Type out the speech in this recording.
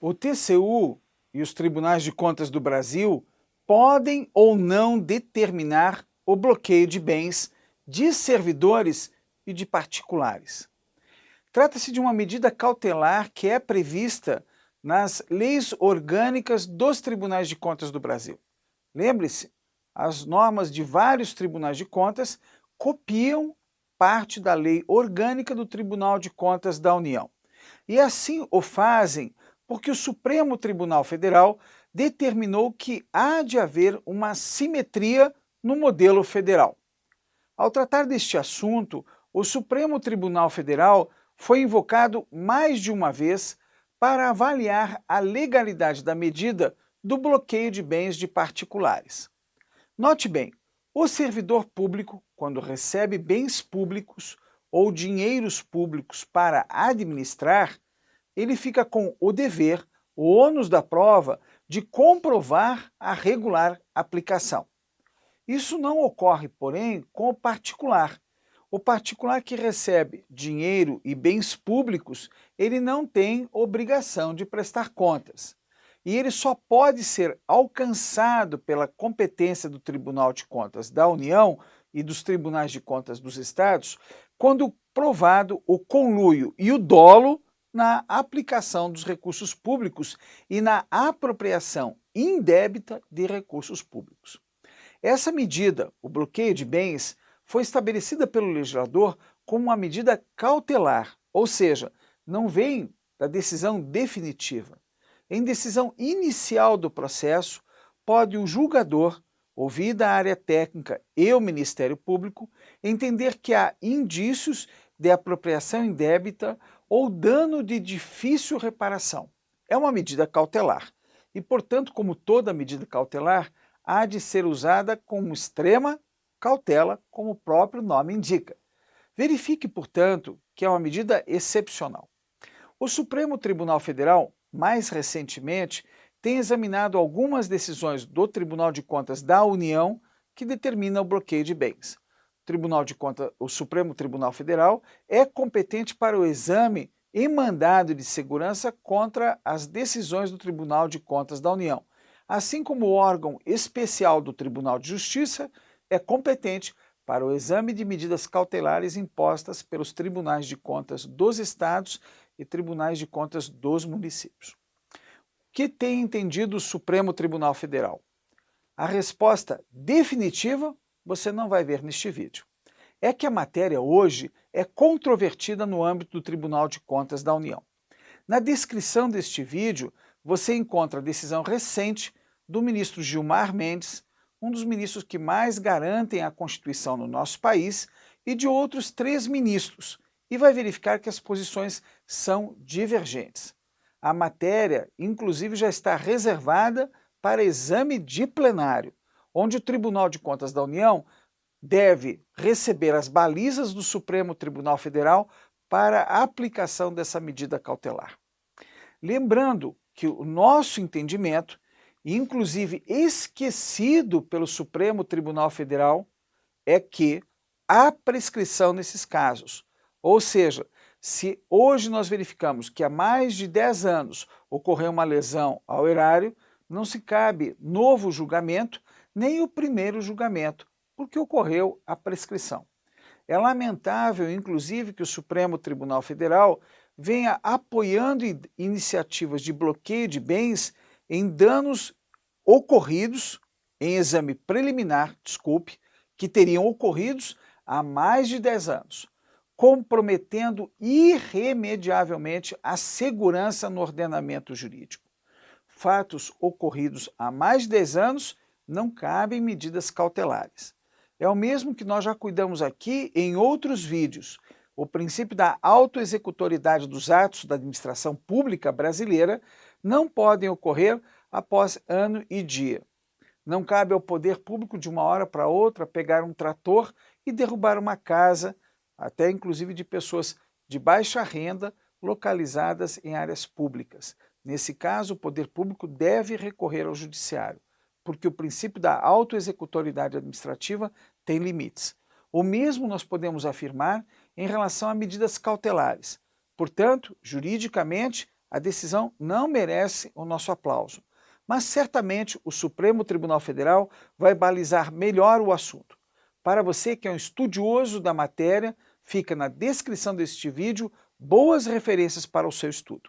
O TCU e os Tribunais de Contas do Brasil podem ou não determinar o bloqueio de bens de servidores e de particulares. Trata-se de uma medida cautelar que é prevista nas leis orgânicas dos Tribunais de Contas do Brasil. Lembre-se, as normas de vários tribunais de contas copiam parte da lei orgânica do Tribunal de Contas da União. E assim o fazem porque o Supremo Tribunal Federal determinou que há de haver uma simetria no modelo federal. Ao tratar deste assunto, o Supremo Tribunal Federal foi invocado mais de uma vez para avaliar a legalidade da medida do bloqueio de bens de particulares. Note bem, o servidor público, quando recebe bens públicos ou dinheiros públicos para administrar, ele fica com o dever, o ônus da prova, de comprovar a regular aplicação. Isso não ocorre, porém, com o particular. O particular que recebe dinheiro e bens públicos, ele não tem obrigação de prestar contas. E ele só pode ser alcançado pela competência do Tribunal de Contas da União e dos Tribunais de Contas dos Estados quando provado o conluio e o dolo na aplicação dos recursos públicos e na apropriação indébita de recursos públicos. Essa medida, o bloqueio de bens, foi estabelecida pelo legislador como uma medida cautelar, ou seja, não vem da decisão definitiva. Em decisão inicial do processo, pode o julgador, ouvida a área técnica e o Ministério Público, entender que há indícios de apropriação indébita ou dano de difícil reparação. É uma medida cautelar e, portanto, como toda medida cautelar, há de ser usada com extrema cautela, como o próprio nome indica. Verifique, portanto, que é uma medida excepcional. O Supremo Tribunal Federal, mais recentemente, tem examinado algumas decisões do Tribunal de Contas da União que determina o bloqueio de bens. O Supremo Tribunal Federal é competente para o exame em mandado de segurança contra as decisões do Tribunal de Contas da União, assim como o órgão especial do Tribunal de Justiça é competente para o exame de medidas cautelares impostas pelos Tribunais de Contas dos Estados e Tribunais de Contas dos municípios. O que tem entendido o Supremo Tribunal Federal? A resposta definitiva você não vai ver neste vídeo. É que a matéria hoje é controvertida no âmbito do Tribunal de Contas da União. Na descrição deste vídeo, você encontra a decisão recente do ministro Gilmar Mendes, um dos ministros que mais garantem a Constituição no nosso país, e de outros 3 ministros, e vai verificar que as posições são divergentes. A matéria, inclusive, já está reservada para exame de plenário, onde o Tribunal de Contas da União deve receber as balizas do Supremo Tribunal Federal para a aplicação dessa medida cautelar. Lembrando que o nosso entendimento, inclusive esquecido pelo Supremo Tribunal Federal, é que há prescrição nesses casos. Ou seja, se hoje nós verificamos que há mais de 10 anos ocorreu uma lesão ao erário, não se cabe novo julgamento, nem o primeiro julgamento, porque ocorreu a prescrição. É lamentável, inclusive, que o Supremo Tribunal Federal venha apoiando iniciativas de bloqueio de bens em danos ocorridos, em exame preliminar, que teriam ocorridos há mais de 10 anos, comprometendo irremediavelmente a segurança no ordenamento jurídico. Fatos ocorridos há mais de 10 anos não cabem medidas cautelares. É o mesmo que nós já cuidamos aqui em outros vídeos. O princípio da autoexecutoriedade dos atos da administração pública brasileira não podem ocorrer após ano e dia. Não cabe ao poder público de uma hora para outra pegar um trator e derrubar uma casa, até inclusive de pessoas de baixa renda localizadas em áreas públicas. Nesse caso, o poder público deve recorrer ao judiciário, porque o princípio da autoexecutoriedade administrativa tem limites. O mesmo nós podemos afirmar em relação a medidas cautelares. Portanto, juridicamente, A decisão não merece o nosso aplauso, mas certamente o Supremo Tribunal Federal vai balizar melhor o assunto. Para você que é um estudioso da matéria, fica na descrição deste vídeo boas referências para o seu estudo.